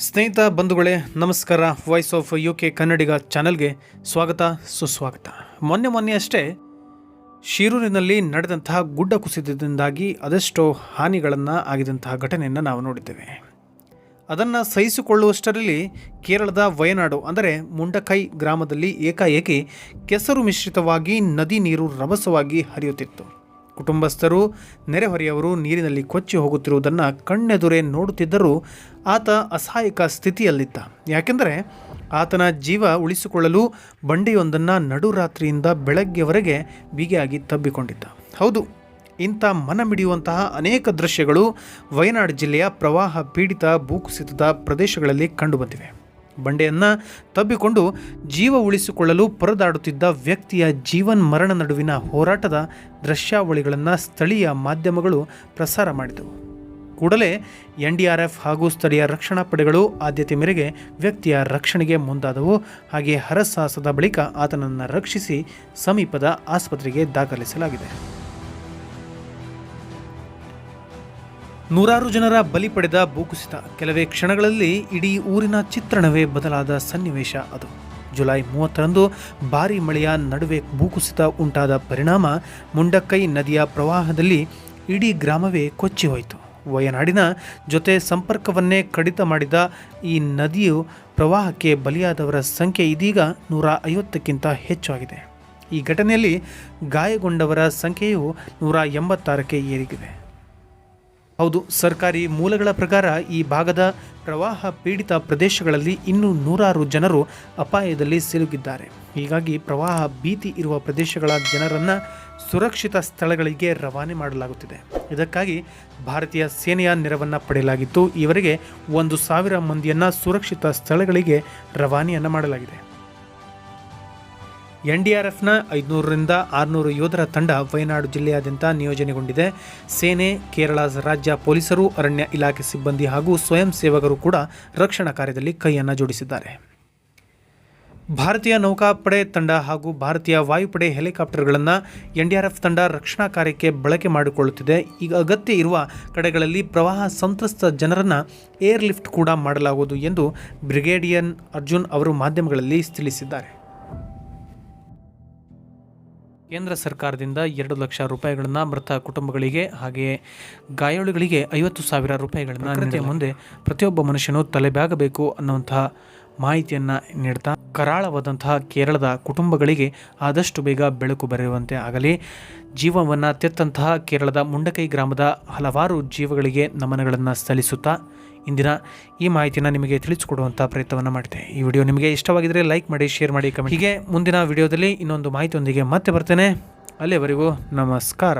ಸ್ನೇಹಿತ ಬಂಧುಗಳೇ ನಮಸ್ಕಾರ. ವಾಯ್ಸ್ ಆಫ್ UK ಕನ್ನಡಿಗ ಚಾನೆಲ್ಗೆ ಸ್ವಾಗತ ಸುಸ್ವಾಗತ. ಮೊನ್ನೆ ಅಷ್ಟೇ ಶಿರೂರಿನಲ್ಲಿ ನಡೆದಂತಹ ಗುಡ್ಡ ಕುಸಿತದಿಂದಾಗಿ ಅದೆಷ್ಟೋ ಹಾನಿಗಳನ್ನು ಆಗಿದಂತಹ ಘಟನೆಯನ್ನು ನಾವು ನೋಡಿದ್ದೇವೆ. ಅದನ್ನು ಸಹಿಸಿಕೊಳ್ಳುವಷ್ಟರಲ್ಲಿ ಕೇರಳದ ವಯನಾಡು ಅಂದರೆ ಮುಂಡಕೈ ಗ್ರಾಮದಲ್ಲಿ ಏಕಾಏಕಿ ಕೆಸರು ಮಿಶ್ರಿತವಾಗಿ ನದಿ ನೀರು ರಭಸವಾಗಿ ಹರಿಯುತ್ತಿತ್ತು. ಕುಟುಂಬಸ್ಥರು ನೆರೆಹೊರೆಯವರು ನೀರಿನಲ್ಲಿ ಕೊಚ್ಚಿ ಹೋಗುತ್ತಿರುವುದನ್ನು ಕಣ್ಣೆದುರೇ ನೋಡುತ್ತಿದ್ದರೂ ಆತ ಅಸಹಾಯಕ ಸ್ಥಿತಿಯಲ್ಲಿದ್ದ. ಯಾಕೆಂದರೆ ಆತನ ಜೀವ ಉಳಿಸಿಕೊಳ್ಳಲು ಬಂಡೆಯೊಂದನ್ನು ನಡುರಾತ್ರಿಯಿಂದ ಬೆಳಗ್ಗೆವರೆಗೆ ಬಿಗಿಯಾಗಿ ತಬ್ಬಿಕೊಂಡಿದ್ದ. ಹೌದು, ಇಂಥ ಮನಮಿಡಿಯುವಂತಹ ಅನೇಕ ದೃಶ್ಯಗಳು ವಯನಾಡು ಜಿಲ್ಲೆಯ ಪ್ರವಾಹ ಪೀಡಿತ ಭೂಕುಸಿತದ ಪ್ರದೇಶಗಳಲ್ಲಿ ಕಂಡುಬಂದಿವೆ. ಬಂಡೆಯನ್ನು ತಬ್ಬಿಕೊಂಡು ಜೀವ ಉಳಿಸಿಕೊಳ್ಳಲು ಪರದಾಡುತ್ತಿದ್ದ ವ್ಯಕ್ತಿಯ ಜೀವನ್ಮರಣ ನಡುವಿನ ಹೋರಾಟದ ದೃಶ್ಯಾವಳಿಗಳನ್ನು ಸ್ಥಳೀಯ ಮಾಧ್ಯಮಗಳು ಪ್ರಸಾರ ಮಾಡಿದವು. ಕೂಡಲೇ NDRF ಹಾಗೂ ಸ್ಥಳೀಯ ರಕ್ಷಣಾ ಪಡೆಗಳು ಆದ್ಯತೆ ಮೇರೆಗೆ ವ್ಯಕ್ತಿಯ ರಕ್ಷಣೆಗೆ ಮುಂದಾದವು. ಹಾಗೆ ಹರಸಾಹಸದ ಬಳಿಕ ಆತನನ್ನು ರಕ್ಷಿಸಿ ಸಮೀಪದ ಆಸ್ಪತ್ರೆಗೆ ದಾಖಲಿಸಲಾಗಿದೆ. ನೂರಾರು ಜನರ ಬಲಿ ಪಡೆದ ಭೂಕುಸಿತ. ಕೆಲವೇ ಕ್ಷಣಗಳಲ್ಲಿ ಇಡೀ ಊರಿನ ಚಿತ್ರಣವೇ ಬದಲಾದ ಸನ್ನಿವೇಶ ಅದು. ಜುಲೈ 30ರಂದು ಭಾರೀ ಮಳೆಯ ನಡುವೆ ಭೂಕುಸಿತ ಉಂಟಾದ ಪರಿಣಾಮ ಮುಂಡಕೈ ನದಿಯ ಪ್ರವಾಹದಲ್ಲಿ ಇಡೀ ಗ್ರಾಮವೇ ಕೊಚ್ಚಿ ಹೋಯಿತು. ವಯನಾಡಿನ ಜೊತೆ ಸಂಪರ್ಕವನ್ನೇ ಕಡಿತ ಮಾಡಿದ ಈ ನದಿಯು ಪ್ರವಾಹಕ್ಕೆ ಬಲಿಯಾದವರ ಸಂಖ್ಯೆ ಇದೀಗ 150ಕ್ಕಿಂತ ಹೆಚ್ಚು ಆಗಿದೆ. ಈ ಘಟನೆಯಲ್ಲಿ ಗಾಯಗೊಂಡವರ ಸಂಖ್ಯೆಯು 186ಕ್ಕೆ ಏರಿದೆ. ಹೌದು, ಸರ್ಕಾರಿ ಮೂಲಗಳ ಪ್ರಕಾರ ಈ ಭಾಗದ ಪ್ರವಾಹ ಪೀಡಿತ ಪ್ರದೇಶಗಳಲ್ಲಿ ಇನ್ನೂ ನೂರಾರು ಜನರು ಅಪಾಯದಲ್ಲಿ ಸಿಲುಕಿದ್ದಾರೆ. ಹೀಗಾಗಿ ಪ್ರವಾಹ ಭೀತಿ ಇರುವ ಪ್ರದೇಶಗಳ ಜನರನ್ನು ಸುರಕ್ಷಿತ ಸ್ಥಳಗಳಿಗೆ ರವಾನೆ ಮಾಡಲಾಗುತ್ತಿದೆ. ಇದಕ್ಕಾಗಿ ಭಾರತೀಯ ಸೇನೆಯ ನೆರವನ್ನು ಪಡೆಯಲಾಗಿತ್ತು. ಈವರೆಗೆ 1,000 ಮಂದಿಯನ್ನು ಸುರಕ್ಷಿತ ಸ್ಥಳಗಳಿಗೆ ರವಾನೆಯನ್ನು ಮಾಡಲಾಗಿದೆ. NDRFನ 500ರಿಂದ 600 ಯೋಧರ ತಂಡ ವಯನಾಡು ಜಿಲ್ಲೆಯಾದ್ಯಂತ ನಿಯೋಜನೆಗೊಂಡಿದೆ. ಸೇನೆ, ಕೇರಳ ರಾಜ್ಯ ಪೊಲೀಸರು, ಅರಣ್ಯ ಇಲಾಖೆ ಸಿಬ್ಬಂದಿ ಹಾಗೂ ಸ್ವಯಂ ಸೇವಕರು ಕೂಡ ರಕ್ಷಣಾ ಕಾರ್ಯದಲ್ಲಿ ಕೈಯನ್ನು ಜೋಡಿಸಿದ್ದಾರೆ. ಭಾರತೀಯ ನೌಕಾಪಡೆ ತಂಡ ಹಾಗೂ ಭಾರತೀಯ ವಾಯುಪಡೆ ಹೆಲಿಕಾಪ್ಟರ್ಗಳನ್ನು NDRF ತಂಡ ರಕ್ಷಣಾ ಕಾರ್ಯಕ್ಕೆ ಬಳಕೆ ಮಾಡಿಕೊಳ್ಳುತ್ತಿದೆ. ಈಗ ಅಗತ್ಯ ಇರುವ ಕಡೆಗಳಲ್ಲಿ ಪ್ರವಾಹ ಸಂತ್ರಸ್ತ ಜನರನ್ನು ಏರ್ ಲಿಫ್ಟ್ ಕೂಡ ಮಾಡಲಾಗುವುದು ಎಂದು ಬ್ರಿಗೇಡಿಯರ್ ಅರ್ಜುನ್ ಅವರು ಮಾಧ್ಯಮಗಳಲ್ಲಿ ತಿಳಿಸಿದ್ದಾರೆ. ಕೇಂದ್ರ ಸರ್ಕಾರದಿಂದ 2 ಲಕ್ಷ ರೂಪಾಯಿಗಳನ್ನು ಮೃತ ಕುಟುಂಬಗಳಿಗೆ ಹಾಗೆಯೇ ಗಾಯಾಳುಗಳಿಗೆ 50,000 ರೂಪಾಯಿಗಳನ್ನು ಪ್ರಕೃತಿಯ ಮುಂದೆ ಪ್ರತಿಯೊಬ್ಬ ಮನುಷ್ಯನು ತಲೆಬಾಗಬೇಕು ಅನ್ನುವಂತಹ ಮಾಹಿತಿಯನ್ನು ನೀಡ್ತಾ ಕರಾಳವಾದಂತಹ ಕೇರಳದ ಕುಟುಂಬಗಳಿಗೆ ಆದಷ್ಟು ಬೇಗ ಬೆಳಕು ಬರೆಯುವಂತೆ ಆಗಲಿ. ಜೀವವನ್ನು ತೆತ್ತಂತಹ ಕೇರಳದ ಮುಂಡಕೈ ಗ್ರಾಮದ ಹಲವಾರು ಜೀವಗಳಿಗೆ ನಮನಗಳನ್ನು ಸಲ್ಲಿಸುತ್ತಾ ಇಂದಿನ ಈ ಮಾಹಿತಿಯನ್ನು ನಿಮಗೆ ತಿಳಿಸಿಕೊಡುವಂಥ ಪ್ರಯತ್ನವನ್ನು ಮಾಡಿದೆ. ಈ ವಿಡಿಯೋ ನಿಮಗೆ ಇಷ್ಟವಾಗಿದ್ದರೆ ಲೈಕ್ ಮಾಡಿ, ಶೇರ್ ಮಾಡಿ, ಕಮೆಂಟ್. ಹೀಗೆ ಮುಂದಿನ ವಿಡಿಯೋದಲ್ಲಿ ಇನ್ನೊಂದು ಮಾಹಿತಿಯೊಂದಿಗೆ ಮತ್ತೆ ಬರ್ತೇನೆ. ಅಲ್ಲಿವರೆಗೂ ನಮಸ್ಕಾರ.